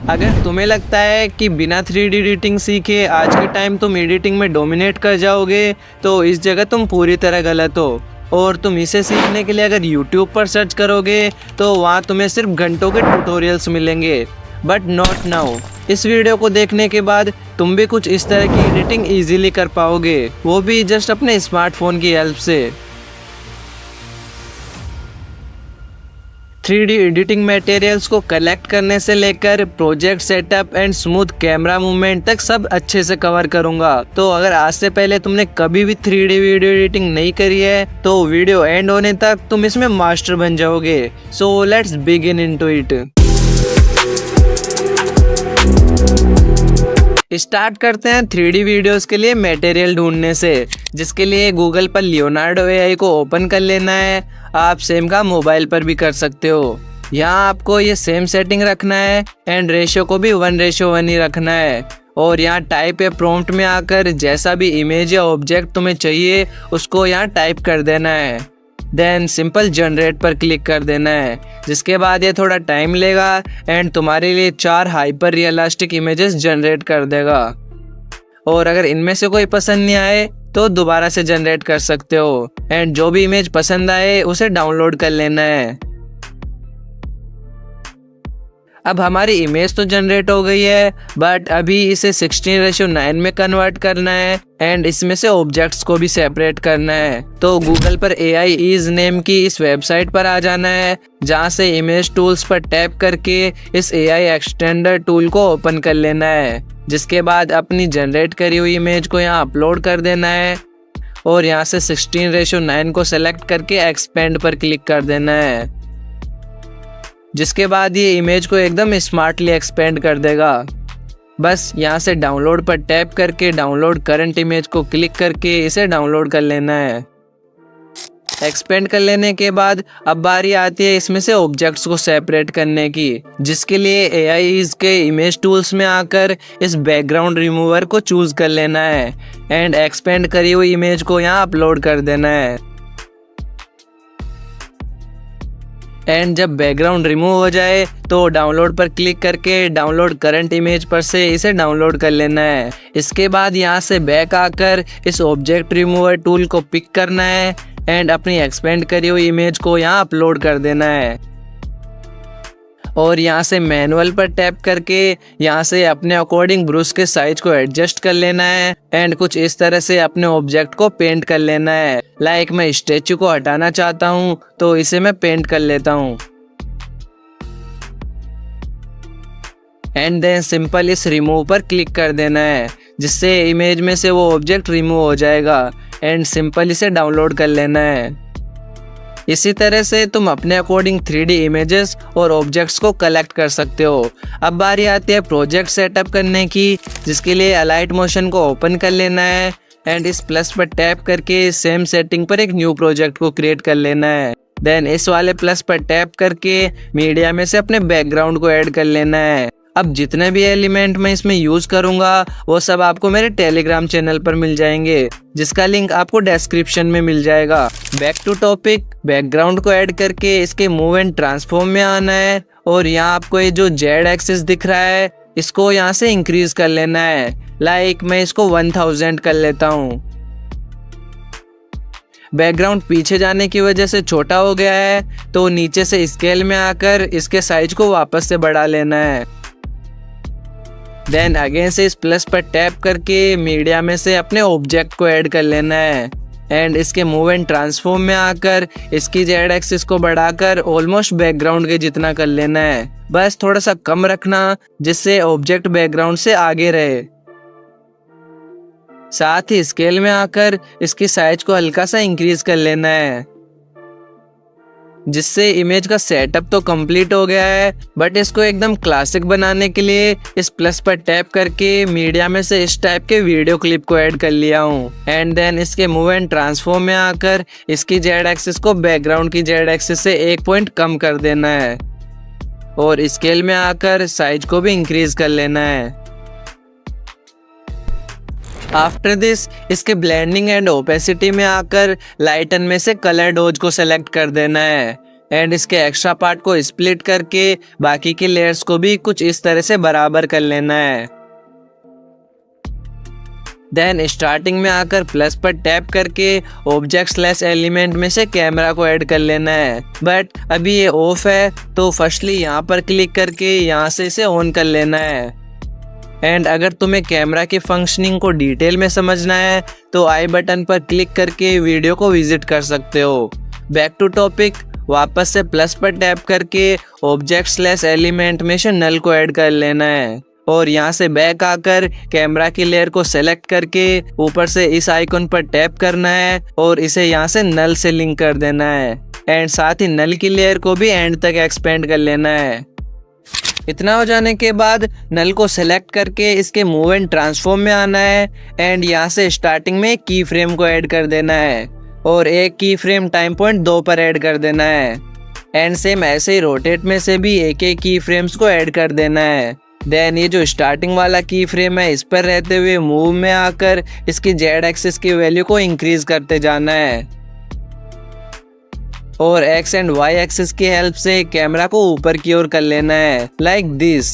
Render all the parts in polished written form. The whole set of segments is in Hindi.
अगर तुम्हें लगता है कि बिना 3D एडिटिंग सीखे आज के टाइम तुम एडिटिंग में डोमिनेट कर जाओगे, तो इस जगह तुम पूरी तरह गलत हो। और तुम इसे सीखने के लिए अगर YouTube पर सर्च करोगे तो वहाँ तुम्हें सिर्फ घंटों के ट्यूटोरियल्स मिलेंगे, बट नॉट नाउ। इस वीडियो को देखने के बाद तुम भी कुछ इस तरह की एडिटिंग इजीली कर पाओगे, वो भी जस्ट अपने स्मार्टफोन की हेल्प से। 3D एडिटिंग मटेरियल्स को कलेक्ट करने से लेकर project setup and smooth camera movement तक सब अच्छे से कवर करूंगा। तो अगर आज से पहले तुमने कभी भी 3D वीडियो एडिटिंग नहीं करी है तो वीडियो एंड होने तक तुम इसमें मास्टर बन जाओगे। So let's begin into it. Start करते हैं 3D वीडियोस के लिए मटेरियल ढूंढने से, जिसके लिए गूगल पर लियोनार्डो एआई को ओपन कर लेना है। आप सेम का मोबाइल पर भी कर सकते हो। यहाँ आपको ये सेम सेटिंग रखना है एंड रेशियो को भी 1:1 ही रखना है। और यहाँ टाइप या प्रॉम्प्ट में आकर जैसा भी इमेज या ऑब्जेक्ट तुम्हें चाहिए उसको यहाँ टाइप कर देना है। देन सिंपल जनरेट पर क्लिक कर देना है, जिसके बाद ये थोड़ा टाइम लेगा एंड तुम्हारे लिए 4 हाइपर रियलिस्टिक इमेजेस जनरेट कर देगा। और अगर इनमें से कोई पसंद नहीं आए तो दोबारा से जनरेट कर सकते हो एंड जो भी इमेज पसंद आए उसे डाउनलोड कर लेना है। अब हमारी इमेज तो जनरेट हो गई है, बट अभी इसे 16:9 में कन्वर्ट करना है एंड इसमें से ऑब्जेक्ट्स को भी सेपरेट करना है। तो गूगल पर AI इज नेम की इस वेबसाइट पर आ जाना है, जहाँ से इमेज टूल्स पर टैप करके इस AI एक्सटेंडर टूल को ओपन कर लेना है। जिसके बाद अपनी जनरेट करी हुई इमेज को यहाँ अपलोड कर देना है और यहाँ से 16:9 को सेलेक्ट करके एक्सपेंड पर क्लिक कर देना है। जिसके बाद ये इमेज को एकदम स्मार्टली एक्सपेंड कर देगा। बस यहाँ से डाउनलोड पर टैप करके डाउनलोड करंट इमेज को क्लिक करके इसे डाउनलोड कर लेना है। एक्सपेंड कर लेने के बाद अब बारी आती है इसमें से ऑब्जेक्ट्स को सेपरेट करने की, जिसके लिए AI के इमेज टूल्स में आकर इस बैकग्राउंड रिमूवर को चूज कर लेना है एंड एक्सपेंड करी हुई इमेज को यहाँ अपलोड कर देना है। एंड जब बैकग्राउंड रिमूव हो जाए तो डाउनलोड पर क्लिक करके डाउनलोड करंट इमेज पर से इसे डाउनलोड कर लेना है। इसके बाद यहाँ से बैक आकर इस ऑब्जेक्ट रिमूवर टूल को पिक करना है एंड अपनी एक्सपेंड करी हुई इमेज को यहाँ अपलोड कर देना है। और यहाँ से मैनुअल पर टैप करके यहाँ से अपने अकॉर्डिंग ब्रश के साइज को एडजस्ट कर लेना है एंड कुछ इस तरह से अपने ऑब्जेक्ट को पेंट कर लेना है। लाइक मैं स्टैचू को हटाना चाहता हूँ तो इसे मैं पेंट कर लेता हूँ। एंड देन सिंपल इस रिमूव पर क्लिक कर देना है, जिससे इमेज में से वो ऑब्जेक्ट रिमूव हो जाएगा एंड सिंपल इसे डाउनलोड कर लेना है। इसी तरह से तुम अपने अकॉर्डिंग 3D इमेजेस और ऑब्जेक्ट्स को कलेक्ट कर सकते हो। अब बारी आती है प्रोजेक्ट सेटअप करने की, जिसके लिए अलाइट मोशन को ओपन कर लेना है एंड इस प्लस पर टैप करके सेम सेटिंग पर एक न्यू प्रोजेक्ट को क्रिएट कर लेना है। देन इस वाले प्लस पर टैप करके मीडिया में से अपने बैकग्राउंड को ऐड कर लेना है। अब जितने भी एलिमेंट मैं इसमें यूज करूंगा वो सब आपको मेरे टेलीग्राम चैनल पर मिल जाएंगे, जिसका लिंक आपको डिस्क्रिप्शन में मिल जाएगा। बैक टू टॉपिक, बैकग्राउंड को ऐड करके इसके मूव एंड ट्रांसफॉर्म में आना है और यहाँ आपको ये जो जेड एक्सिस दिख रहा है इसको यहाँ से इंक्रीज कर लेना है। लाइक मैं इसको 1000 कर लेता हूँ। बैकग्राउंड पीछे जाने की वजह से छोटा हो गया है तो नीचे से स्केल में आकर इसके साइज को वापस से बढ़ा लेना है। देन अगेन से इस प्लस पर टैप करके मीडिया में से अपने ऑब्जेक्ट को ऐड कर लेना है एंड इसके मूव एंड ट्रांसफॉर्म में आकर इसकी जेड एक्सिस को बढ़ाकर ऑलमोस्ट बैकग्राउंड के जितना कर लेना है। बस थोड़ा सा कम रखना जिससे ऑब्जेक्ट बैकग्राउंड से आगे रहे। साथ ही स्केल में आकर इसकी साइज को हल्का सा इंक्रीज कर लेना है, जिससे इमेज का सेटअप तो कंप्लीट हो गया है, बट इसको एकदम क्लासिक बनाने के लिए इस प्लस पर टैप करके मीडिया में से इस टाइप के वीडियो क्लिप को ऐड कर लिया हूँ। एंड देन इसके मूव एंड ट्रांसफॉर्म में आकर इसकी जेड एक्सिस को बैकग्राउंड की जेड एक्सिस से 1 पॉइंट कम कर देना है और स्केल में आकर साइज को भी इंक्रीज कर लेना है। आफ्टर दिस इसके ब्लेंडिंग एंड ओपेसिटी में आकर लाइटन में से कलर डोज को सेलेक्ट कर देना है। एंड इसके एक्स्ट्रा पार्ट को स्प्लिट करके बाकी के लेयर्स को भी कुछ इस तरह से बराबर कर लेना है। देन स्टार्टिंग में आकर प्लस पर टैप करके ऑब्जेक्ट / एलिमेंट में से कैमरा को ऐड कर लेना है। बट अभी ये ऑफ है, तो फर्स्टली यहाँ पर क्लिक करके यहाँ से इसे ऑन कर लेना है। एंड अगर तुम्हें कैमरा की फंक्शनिंग को डिटेल में समझना है तो आई बटन पर क्लिक करके वीडियो को विजिट कर सकते हो। बैक टू टॉपिक, वापस से प्लस पर टैप करके ऑब्जेक्ट / एलिमेंट में से नल को ऐड कर लेना है और यहाँ से बैक आकर कैमरा की लेयर को सेलेक्ट करके ऊपर से इस आइकन पर टैप करना है और इसे यहाँ से नल से लिंक कर देना है। एंड साथ ही नल की लेयर को भी एंड तक एक्सपेंड कर लेना है। इतना हो जाने के बाद नल को सेलेक्ट करके इसके मूव एंड ट्रांसफॉर्म में आना है एंड यहाँ से स्टार्टिंग में की फ्रेम को ऐड कर देना है और एक की फ्रेम टाइम पॉइंट 2 पर ऐड कर देना है। एंड सेम ऐसे ही रोटेट में से भी एक की फ्रेम्स को ऐड कर देना है। देन ये जो स्टार्टिंग वाला की फ्रेम है, इस पर रहते हुए मूव में आकर इसकी जेड एक्सिस की वैल्यू को इंक्रीज करते जाना है और एक्स एंड वाई एक्सिस की हेल्प से कैमरा को ऊपर की ओर कर लेना है like this.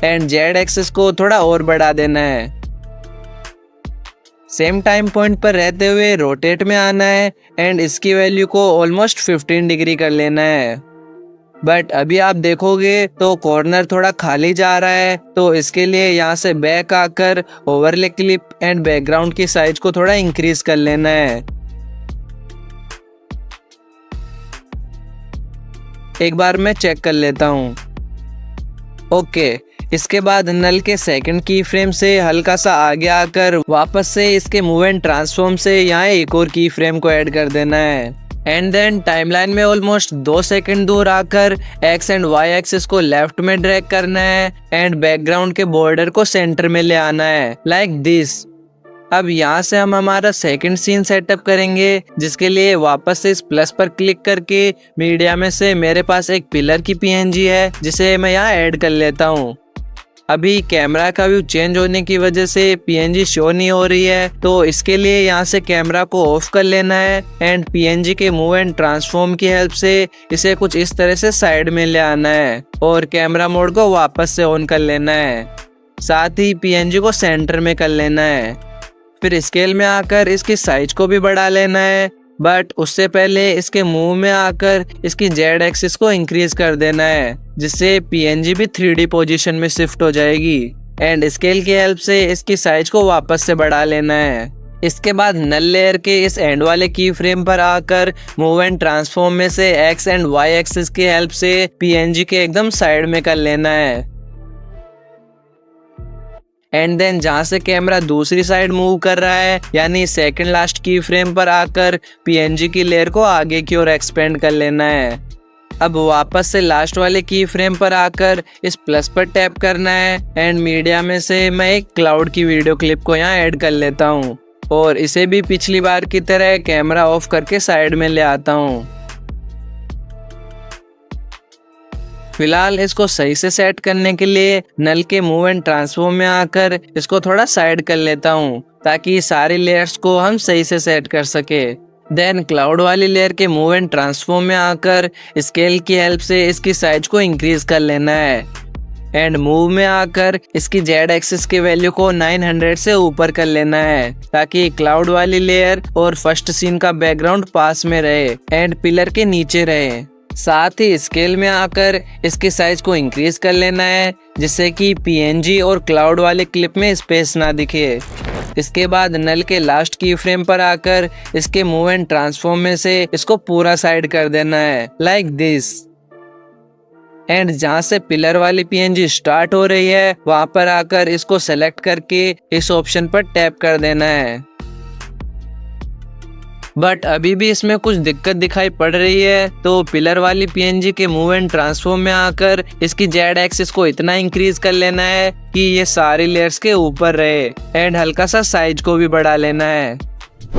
And Z axis को थोड़ा और बढ़ा देना है। सेम टाइम पॉइंट पर रहते हुए रोटेट में आना है एंड इसकी वैल्यू को ऑलमोस्ट 15 डिग्री कर लेना है। बट अभी आप देखोगे तो कॉर्नर थोड़ा खाली जा रहा है, तो इसके लिए यहाँ से बैक आकर ओवरले क्लिप एंड बैकग्राउंड की साइज को थोड़ा इंक्रीज कर लेना है। एक बार मैं चेक कर लेता हूँ। ओके, इसके बाद नल के सेकंड की फ्रेम से हल्का सा आगे आकर वापस से इसके मूव एंड ट्रांसफॉर्म से यहाँ एक और की फ्रेम को ऐड कर देना है। एंड देन टाइमलाइन में ऑलमोस्ट 2 सेकंड दूर आकर एक्स एंड वाई एक्सिस को लेफ्ट में ड्रैग करना है एंड बैकग्राउंड के बॉर्डर को सेंटर में ले आना है लाइक दिस। अब यहाँ से हम हमारा सेकंड सीन सेटअप करेंगे, जिसके लिए वापस से इस प्लस पर क्लिक करके मीडिया में से मेरे पास एक पिलर की पीएनजी है जिसे मैं यहाँ ऐड कर लेता हूँ। अभी कैमरा का व्यू चेंज होने की वजह से पीएनजी शो नहीं हो रही है, तो इसके लिए यहाँ से कैमरा को ऑफ कर लेना है एंड पीएनजी के मूव एंड ट्रांसफॉर्म की हेल्प से इसे कुछ इस तरह से साइड में ले आना है और कैमरा मोड को वापस से ऑन कर लेना है। साथ ही पीएनजी को सेंटर में कर लेना है। फिर स्केल में आकर इसकी साइज को भी बढ़ा लेना है, बट उससे पहले इसके मूव में आकर इसकी जेड एक्सिस को इंक्रीज कर देना है, जिससे पीएनजी भी 3D पोजीशन में शिफ्ट हो जाएगी। एंड स्केल की हेल्प से इसकी साइज को वापस से बढ़ा लेना है। इसके बाद नल लेयर के इस एंड वाले की फ्रेम पर आकर मूव एंड ट्रांसफॉर्म में से एक्स एंड वाई एक्सिस की हेल्प से पीएनजी के एकदम साइड में कर लेना है। एंड देन जहाँ से कैमरा दूसरी साइड मूव कर रहा है, यानी सेकंड लास्ट की फ्रेम पर आकर पीएनजी की लेयर को आगे की ओर एक्सपेंड कर लेना है। अब वापस से लास्ट वाले की फ्रेम पर आकर इस प्लस पर टैप करना है एंड मीडिया में से मैं एक क्लाउड की वीडियो क्लिप को यहाँ ऐड कर लेता हूँ और इसे भी पिछली बार की तरह कैमरा ऑफ करके साइड में ले आता हूँ। फिलहाल इसको सही से सेट करने के लिए नल के मूव एंड ट्रांसफॉर्म में आकर इसको थोड़ा साइड कर लेता हूँ ताकि सारी लेयर्स को हम सही से सेट कर सके। देन क्लाउड वाली लेयर के मूव एंड ट्रांसफॉर्म में आकर स्केल की हेल्प से इसकी साइज को इंक्रीज कर लेना है एंड मूव में आकर इसकी जेड एक्सिस की वैल्यू को 900 से ऊपर कर लेना है ताकि क्लाउड वाली लेयर और फर्स्ट सीन का बैकग्राउंड पास में रहे एंड पिलर के नीचे रहे। साथ ही स्केल में आकर इसकी साइज को इंक्रीज कर लेना है जिससे कि पीएनजी और क्लाउड वाले क्लिप में स्पेस ना दिखे। इसके बाद नल के लास्ट की फ्रेम पर आकर इसके मूव एंड ट्रांसफॉर्म में से इसको पूरा साइड कर देना है लाइक दिस। एंड जहाँ से पिलर वाली पीएनजी स्टार्ट हो रही है वहां पर आकर इसको सेलेक्ट करके इस ऑप्शन पर टैप कर देना है। बट अभी भी इसमें कुछ दिक्कत दिखाई पड़ रही है, तो पिलर वाली पीएनजी के मूव एंड ट्रांसफॉर्म में आकर इसकी जेड एक्सिस को इतना इंक्रीज कर लेना है कि ये सारी लेयर्स के ऊपर रहे एंड हल्का सा साइज को भी बढ़ा लेना है।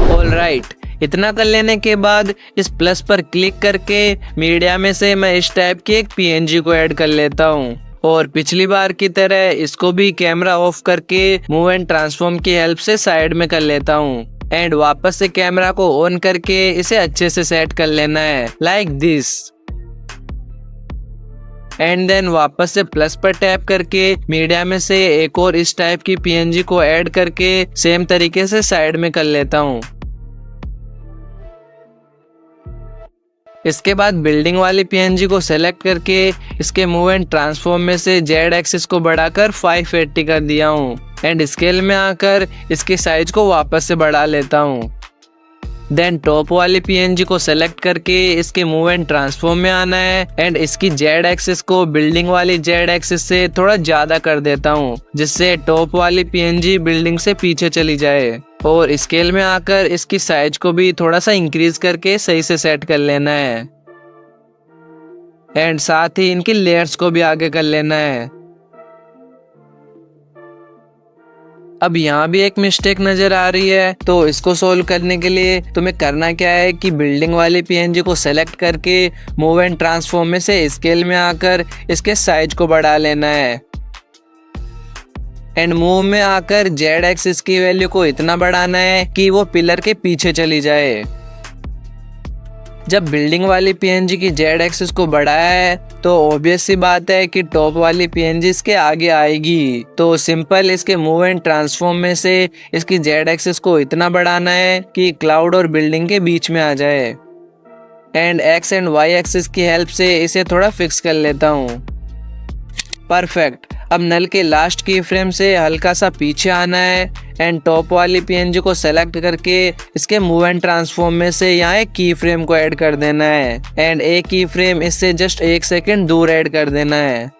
ऑलराइट, इतना कर लेने के बाद इस प्लस पर क्लिक करके मीडिया में से मैं इस टाइप की एक पीएनजी को ऐड कर लेता हूँ और पिछली बार की तरह इसको भी कैमरा ऑफ करके मूव एंड ट्रांसफॉर्म की हेल्प से साइड में कर लेता हूँ एंड वापस से कैमरा को ऑन करके इसे अच्छे से सेट कर लेना है लाइक दिस। एंड देन वापस से प्लस पर टैप करके मीडिया में से एक और इस टाइप की पीएनजी को ऐड करके सेम तरीके से साइड में कर लेता हूँ। इसके बाद बिल्डिंग वाली पीएनजी को सेलेक्ट करके इसके मूव एंड ट्रांसफॉर्म में से जेड एक्सिस को बढ़ाकर 580 कर दिया हूँ एंड स्केल में आकर इसकी साइज को वापस से बढ़ा लेता हूँ। देन टॉप वाली पीएनजी को सेलेक्ट करके इसके मूव एंड ट्रांसफॉर्म में आना है एंड इसकी जेड एक्सिस को बिल्डिंग वाली जेड एक्सिस से थोड़ा ज्यादा कर देता हूँ, जिससे टॉप वाली पीएनजी बिल्डिंग से पीछे चली जाए। और स्केल में आकर इसकी साइज को भी थोड़ा सा इंक्रीज करके सही से सेट कर लेना है एंड साथ ही इनकी लेयर्स को भी आगे कर लेना है। अब यहाँ भी एक मिस्टेक नजर आ रही है, तो इसको सोल्व करने के लिए तुम्हें करना क्या है कि बिल्डिंग वाली पीएनजी को सेलेक्ट करके मूव एंड ट्रांसफॉर्म में से स्केल में आकर इसके साइज को बढ़ा लेना है एंड मूव में आकर जेड एक्सिस की वैल्यू को इतना बढ़ाना है कि वो पिलर के पीछे चली जाए। जब बिल्डिंग वाली पीएनजी की जेड एक्सिस को बढ़ाया है तो ऑब्वियस सी बात है कि टॉप वाली पीएनजी इसके आगे आएगी। तो सिंपल इसके मूव एंड ट्रांसफॉर्म में से इसकी जेड एक्सिस को इतना बढ़ाना है कि क्लाउड और बिल्डिंग के बीच में आ जाए and x and y axis की हेल्प से इसे थोड़ा फिक्स कर लेता हूँ। परफेक्ट। अब नल के लास्ट की फ्रेम से हल्का सा पीछे आना है एंड टॉप वाली पीएनजी को सेलेक्ट करके इसके मूव एंड ट्रांसफॉर्म में से यहाँ एक की फ्रेम को ऐड कर देना है एंड एक की फ्रेम इससे जस्ट 1 सेकेंड दूर ऐड कर देना है।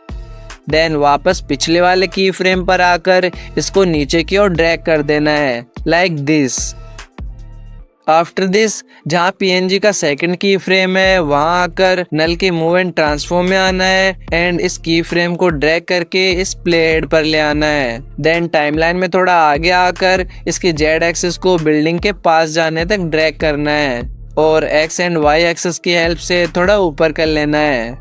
देन वापस पिछले वाले की फ्रेम पर आकर इसको नीचे की ओर ड्रैग कर देना है लाइक दिस। आफ्टर दिस जहाँ पीएनजी का सेकंड की फ्रेम है वहां आकर नल के मूव एंड ट्रांसफॉर्म में आना है एंड इस की फ्रेम को ड्रैग करके इस प्ले हेड पर ले आना है। देन टाइमलाइन में थोड़ा आगे आकर इसकी जेड एक्सिस को बिल्डिंग के पास जाने तक ड्रैग करना है और एक्स एंड वाई एक्सिस की हेल्प से थोड़ा ऊपर कर लेना है।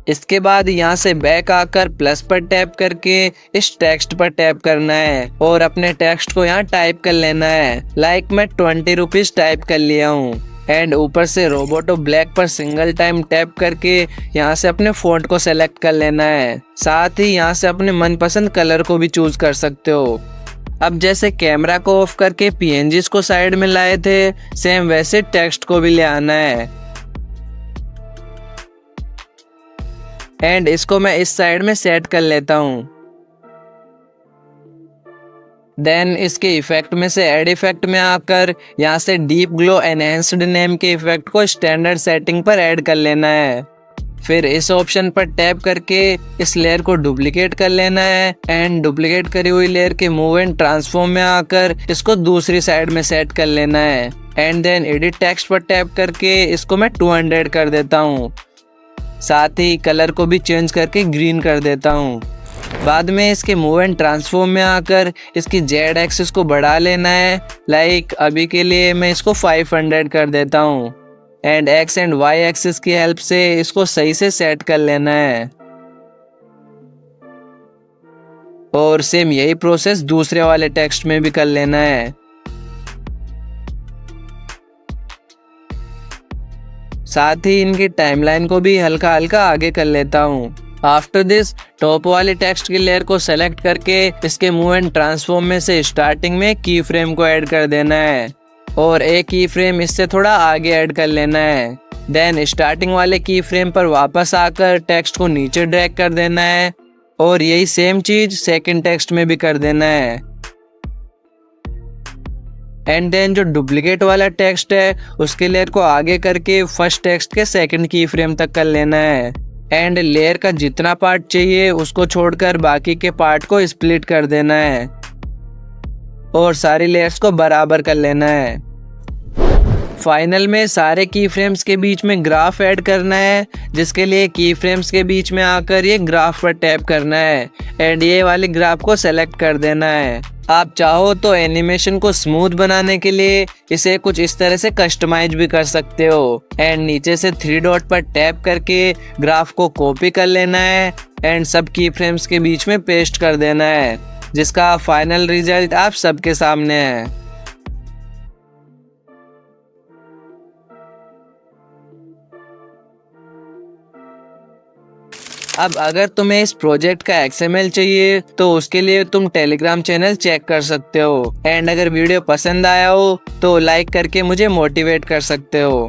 इसके बाद यहाँ से बैक आकर प्लस पर टैप करके इस टेक्स्ट पर टैप करना है और अपने टेक्स्ट को यहाँ टाइप कर लेना है। लाइक मैं 20 रुपीज टाइप कर लिया हूँ एंड ऊपर से रोबोटो ब्लैक पर सिंगल टाइम टैप करके यहाँ से अपने फॉन्ट को सेलेक्ट कर लेना है। साथ ही यहाँ से अपने मनपसंद कलर को भी चूज कर सकते हो। अब जैसे कैमरा को ऑफ करके पीएनजीज को साइड में लाए थे सेम वैसे टेक्स्ट को भी ले आना है एंड इसको मैं इस साइड में सेट कर लेता हूँ। देन इसके इफेक्ट में से एड इफेक्ट में आकर यहाँ से डीप ग्लो एनहेंस्ड नेम के इफेक्ट को स्टैंडर्ड सेटिंग पर ऐड कर लेना है। फिर इस ऑप्शन पर टैप करके इस लेयर को डुप्लीकेट कर लेना है एंड डुप्लीकेट करी हुई लेयर के मूव एंड ट्रांसफॉर्म में आकर इसको दूसरी साइड में सेट कर लेना है एंड देन एडिट टेक्स्ट पर टैप करके इसको मैं 200 कर देता हूँ। साथ ही कलर को भी चेंज करके ग्रीन कर देता हूँ। बाद में इसके मूव एंड ट्रांसफॉर्म में आकर इसकी जेड एक्सिस को बढ़ा लेना है। लाइक अभी के लिए मैं इसको 500 कर देता हूँ and x and y axis की हेल्प से इसको सही से सेट कर लेना है और सेम यही प्रोसेस दूसरे वाले टेक्स्ट में भी कर लेना है। साथ ही इनकी टाइमलाइन को भी हल्का हल्का आगे कर लेता हूँ। आफ्टर दिस टॉप वाले टेक्स्ट की लेयर को सेलेक्ट करके इसके मूव एंड ट्रांसफॉर्म में से स्टार्टिंग में की फ्रेम को ऐड कर देना है और एक की फ्रेम इससे थोड़ा आगे ऐड कर लेना है। देन स्टार्टिंग वाले की फ्रेम पर वापस आकर टेक्स्ट को नीचे ड्रैग कर देना है और यही सेम चीज सेकंड टेक्स्ट में भी कर देना है एंड देन जो डुप्लीकेट वाला टेक्स्ट है उसके लेयर को आगे करके फर्स्ट टेक्स्ट के सेकंड की फ्रेम तक कर लेना है एंड लेयर का जितना पार्ट चाहिए उसको छोड़कर बाकी के पार्ट को स्प्लिट कर देना है और सारी लेयर्स को बराबर कर लेना है। फाइनल में सारे की फ्रेम्स के बीच में ग्राफ ऐड करना है, जिसके लिए की फ्रेम्स के बीच में आकर ये ग्राफ पर टैप करना है एंड ये वाले ग्राफ को सेलेक्ट कर देना है। आप चाहो तो एनिमेशन को स्मूथ बनाने के लिए इसे कुछ इस तरह से कस्टमाइज भी कर सकते हो एंड नीचे से 3 डॉट पर टैप करके ग्राफ को कॉपी कर लेना है एंड सब की फ्रेम्स के बीच में पेस्ट कर देना है, जिसका फाइनल रिजल्ट आप सबके सामने है। अब अगर तुम्हें इस प्रोजेक्ट का XML चाहिए तो उसके लिए तुम टेलीग्राम चैनल चेक कर सकते हो। एंड अगर वीडियो पसंद आया हो तो लाइक करके मुझे मोटिवेट कर सकते हो।